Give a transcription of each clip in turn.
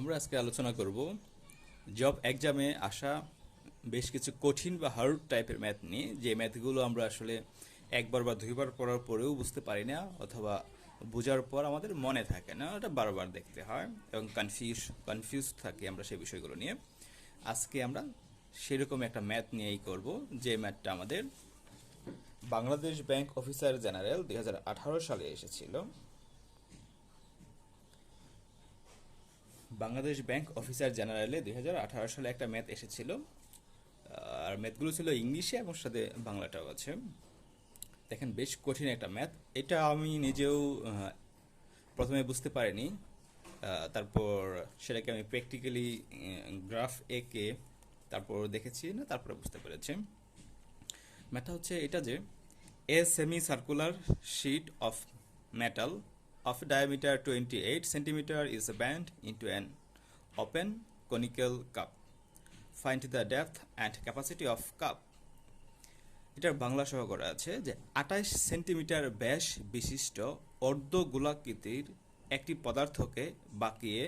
আমরা আজকে আলোচনা করব জব এক্সামে আসা বেশ কিছু কঠিন বা হার্ড টাইপের ম্যাথ নিয়ে, যে ম্যাথগুলো আমরা আসলে একবার বা দুইবার পড়ার পরেও বুঝতে পারি না, অথবা বোঝার পর আমাদের মনে থাকে না, ওটা বারবার দেখতে হয় এবং কনফিউজ থাকি আমরা সেই বিষয়গুলো নিয়ে। আজকে আমরা সেরকম একটা ম্যাথ নিয়েই করব, যে ম্যাথটা আমাদের বাংলাদেশ ব্যাংক অফিসার জেনারেল 2018 সালে এসেছিল। বাংলাদেশ ব্যাংক অফিসার জেনারেলে 2018 সালে একটা ম্যাথ এসেছিল। আর ম্যাথগুলো ছিল ইংলিশে এবং সাথে বাংলাটাও আছে। দেখেন, বেশ কঠিন একটা ম্যাথ। এটা আমি নিজেও প্রথমে বুঝতে পারিনি। তারপর সেটাকে আমি প্র্যাকটিক্যালি গ্রাফ এঁকে তারপর দেখেছি, না তারপরে বুঝতে পেরেছি। ম্যাথটা হচ্ছে এটা যে a semi circular sheet of metal of diameter 28 centimeter is bent into an open conical cup. Find the depth and capacity of cup. এটার বাংলা সহ করা আছে যে 28 সেন্টিমিটার ব্যাস বিশিষ্ট অর্ধ গোলাকৃতির একটি পদার্থকে বাঁকিয়ে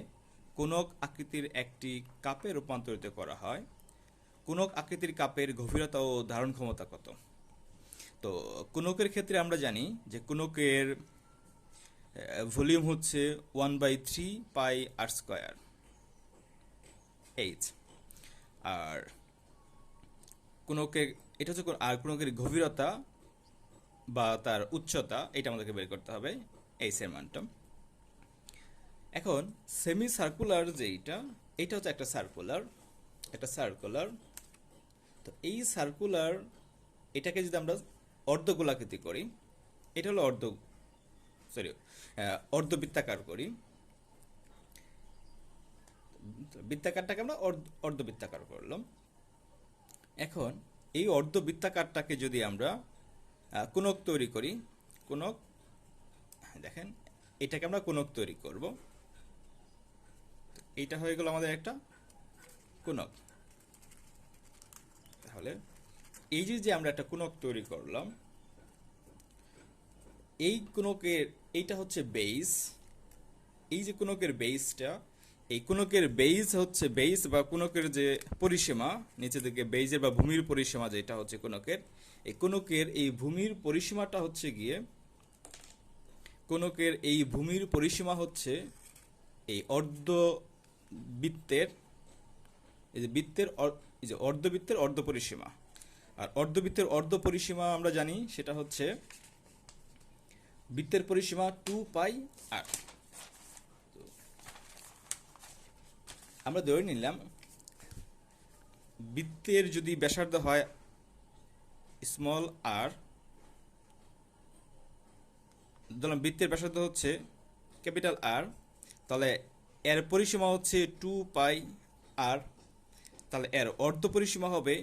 কোনক আকৃতির একটি কাপে রূপান্তরিত করা হয়। কোনক আকৃতির কাপের গভীরতা ও ধারণ ক্ষমতা কত? তো কোনকের ক্ষেত্রে আমরা জানি যে কোনকের ভলিউম হচ্ছে 1/3 πr² এইচ। আর কোনকের এটা হচ্ছে কোনকের গভীরতা বা তার উচ্চতা, এটা আমাদেরকে বের করতে হবে এইচ এর মানটা। এখন সেমি সার্কুলার যেইটা, এটা হচ্ছে একটা সার্কুলার। তো এই সার্কুলার এটাকে যদি আমরা অর্ধগোলাকৃতি করি, এটা হলো অর্ধবৃত্তাকার করি। বৃত্তাকারটাকে আমরা অর্ধবৃত্তাকার করলাম। এখন এই অর্ধবৃত্তাকারটাকে যদি আমরা কোণক তৈরি করি, কোণক, দেখেন এটাকে আমরা কোণক তৈরি করব। এইটা হয়ে গেল আমাদের একটা কোণক। তাহলে এই যে আমরা একটা কোণক তৈরি করলাম, এই কোণকের এইটা হচ্ছে বেস। এই যে কোণকের বেসটা, এই কোণকের বেস হচ্ছে বেস বা কোণকের যে পরিসীমা, নিচে দিকে বেজের বা ভূমির পরিসীমা যেটা হচ্ছে কোণকের, এই কোণকের এই ভূমির পরিসীমাটা হচ্ছে গিয়ে, কোণকের এই ভূমির পরিসীমা হচ্ছে এই অর্ধবৃত্তের, এই যে বৃত্তের এই যে অর্ধবৃত্তের অর্ধ পরিসীমা। আর অর্ধবৃত্তের অর্ধ পরিসীমা আমরা জানি সেটা হচ্ছে বৃত্তের পরিসীমা 2πr। আমরা ধরে নিলাম বৃত্তের যদি ব্যাসার্ধ হয় স্মল আর, ধরলাম বৃত্তের ব্যাসার্ধ হচ্ছে ক্যাপিটাল আর, তাহলে এর পরিসীমা হচ্ছে 2πr। তাহলে এর অর্ধ পরিসীমা হবে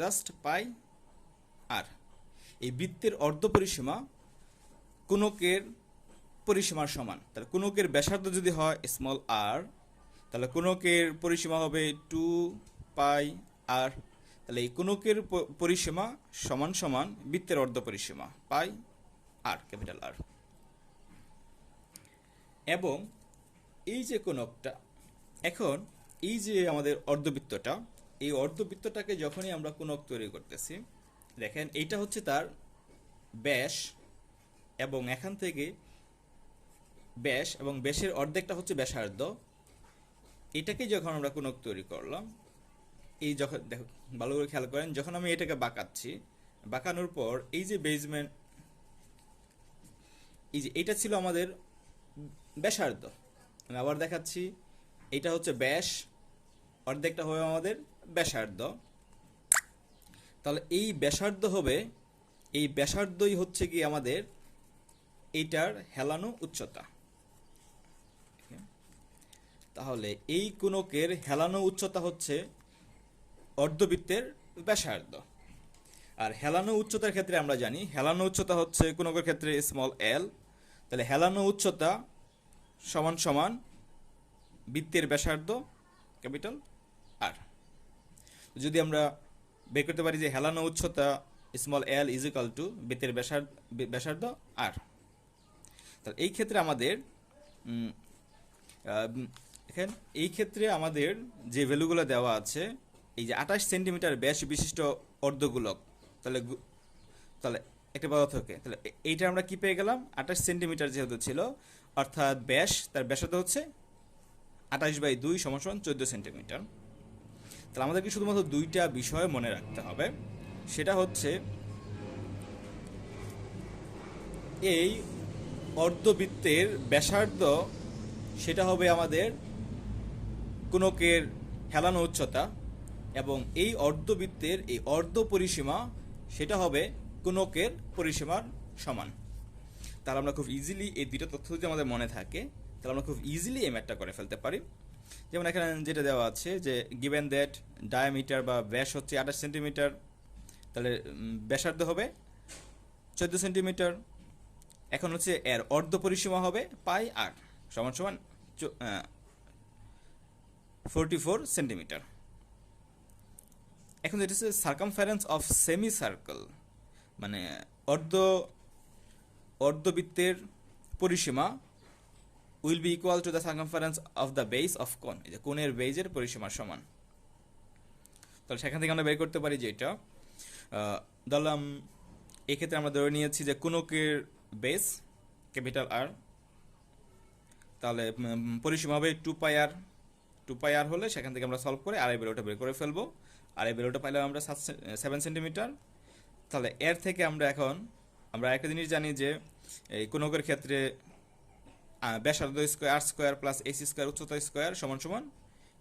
জাস্ট πr। এই বৃত্তের অর্ধ পরিসীমা কোণকের পরিসীমার সমান। তাহলে কোণকের ব্যাসার্ধ যদি হয় স্মল আর, তাহলে কোণকের পরিসীমা হবে 2πr। তাহলে এই কোণকের পরিসীমা সমান সমান বৃত্তের অর্ধ পরিসীমা πr, ক্যাপিটাল আর। এবং এই যে কোণকটা, এখন এই যে আমাদের অর্ধবৃত্তটা, এই অর্ধবৃত্তটাকে যখনই আমরা কোণক তৈরি করতেছি, দেখেন এইটা হচ্ছে তার ব্যাস, এবং এখান থেকে ব্যাস এবং ব্যাসের অর্ধেকটা হচ্ছে ব্যাসার্ধ। এটাকে যখন আমরা কোণক তৈরি করলাম, এই যখন দেখো ভালো করে খেয়াল করেন, যখন আমি এটাকে বাঁকাচ্ছি, বাঁকানোর পর এই যে বেজমেন্ট, এই যে এটা ছিল আমাদের ব্যাসার্ধ। আমি আবার দেখাচ্ছি, এটা হচ্ছে ব্যাস, অর্ধেকটা হবে আমাদের ব্যাসার্ধ। তাহলে এই ব্যাসার্ধ হবে, এই ব্যাসার্ধই হচ্ছে কি আমাদের এইটার হেলানো উচ্চতা। তাহলে এই কোণকের হেলানো উচ্চতা হচ্ছে অর্ধবৃত্তের ব্যাসার্ধ। আর হেলানো উচ্চতার ক্ষেত্রে আমরা জানি হেলানো উচ্চতা হচ্ছে কোণকের ক্ষেত্রে স্মল এল। তাহলে হেলানো উচ্চতা সমান সমান বৃত্তের ব্যাসার্ধ ক্যাপিটাল আর। যদি আমরা বের করতে পারি যে হেলানো উচ্চতা small L is equal to বৃত্তের ব্যাসার্ধ আর, তাহলে এই ক্ষেত্রে আমাদের দেখেন এই ক্ষেত্রে আমাদের যে ভ্যালুগুলো দেওয়া আছে, এই যে 28 সেন্টিমিটার ব্যাস বিশিষ্ট অর্ধগোলক, তাহলে তাহলে একটা পদার্থ থেকে, তাহলে এইটা আমরা কি পেয়ে গেলাম, 28 সেন্টিমিটার যেহেতু ছিল, অর্থাৎ ব্যাস, তার ব্যাসার্ধ হচ্ছে 28/2 = 14 সেন্টিমিটার। তাহলে আমাদেরকে শুধুমাত্র দুইটা বিষয় মনে রাখতে হবে, সেটা হচ্ছে এই অর্ধবৃত্তের ব্যাসার্ধ সেটা হবে আমাদের কোণকের হেলানো উচ্চতা, এবং এই অর্ধবৃত্তের এই অর্ধ পরিসীমা সেটা হবে কোণকের পরিসীমার সমান। তাহলে আমরা খুব ইজিলি এই দুইটা তথ্য যদি আমাদের মনে থাকে, তাহলে আমরা খুব ইজিলি এই ম্যাথটা করে ফেলতে পারি। যেমন এখানে যেটা দেওয়া আছে যে গিভেন দ্যাট ডায়ামিটার বা ব্যাস হচ্ছে 28 সেন্টিমিটার, তাহলে ব্যাসার্ধ হবে 14 সেন্টিমিটার। এখন হচ্ছে এর অর্ধ পরিসীমা হবে পাই আর সমান সমান 44 সেন্টিমিটার। এখন যেটা হচ্ছে সার্কামফারেন্স অফ সেমি সার্কেল, মানে অর্ধ অর্ধবৃত্তের পরিসীমা will be equal to the circumference of the base of কোন, এই যে কোণের বেজের পরিসীমার সমান। তাহলে সেখান থেকে আমরা বের করতে পারি যে এটা ধরলাম, এক্ষেত্রে আমরা ধরে নিয়েছি যে কোণকের বেস ক্যাপিটাল আর, তাহলে পরিসীমা হবে 2πr। 2πr হলে সেখান থেকে আমরা সলভ করে আর এই ভ্যালুটা বের করে ফেলবো। আর এই ভ্যালুটা পাইলাম আমরা 7 সেন্টিমিটার। তাহলে এর থেকে আমরা একটা জিনিস জানি যে এই কোণকের ক্ষেত্রে ব্যাসার্ধ square R square plus AC square উচ্চতা স্কোয়ার সমান সমান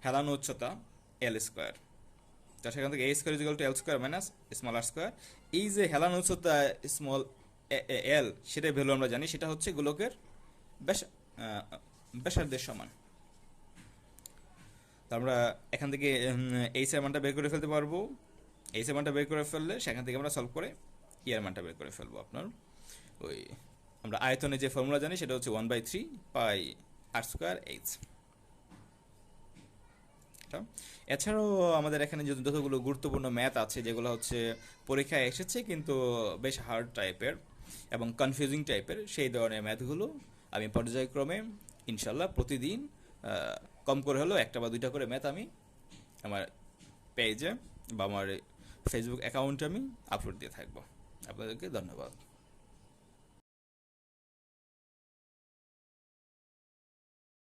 হেলানো উচ্চতা এল স্কোয়ার। তো সেখান থেকে A square is equal to L square minus small R square. এই যে হেলানো উচ্চতা স্মল এল, সেটার ভ্যালু আমরা জানি, সেটা হচ্ছে গোলকের ব্যাসার্ধের সমান। তো আমরা এখান থেকে এইচ এর মানটা বের করে ফেলতে পারবো। এইচ এর মানটা বের করে ফেললে সেখান থেকে আমরা সলভ করে ই এর মানটা বের করে ফেলবো। আপনার ওই আমরা আয়তনে যে ফর্মুলা জানি সেটা হচ্ছে 1/3πr²h। এছাড়াও আমাদের এখানে যে যতগুলো গুরুত্বপূর্ণ ম্যাথ আছে, যেগুলো হচ্ছে পরীক্ষায় এসেছে কিন্তু বেশ হার্ড টাইপের এবং কনফিউজিং টাইপের, সেই ধরনের ম্যাথগুলো আমি পর্যায়ক্রমে ইনশাল্লাহ প্রতিদিন কম করে হলেও একটা বা দুইটা করে ম্যাথ আমি আমার পেজে বা আমার ফেসবুক অ্যাকাউন্টে আমি আপলোড দিয়ে থাকবো। আপনাদেরকে ধন্যবাদ।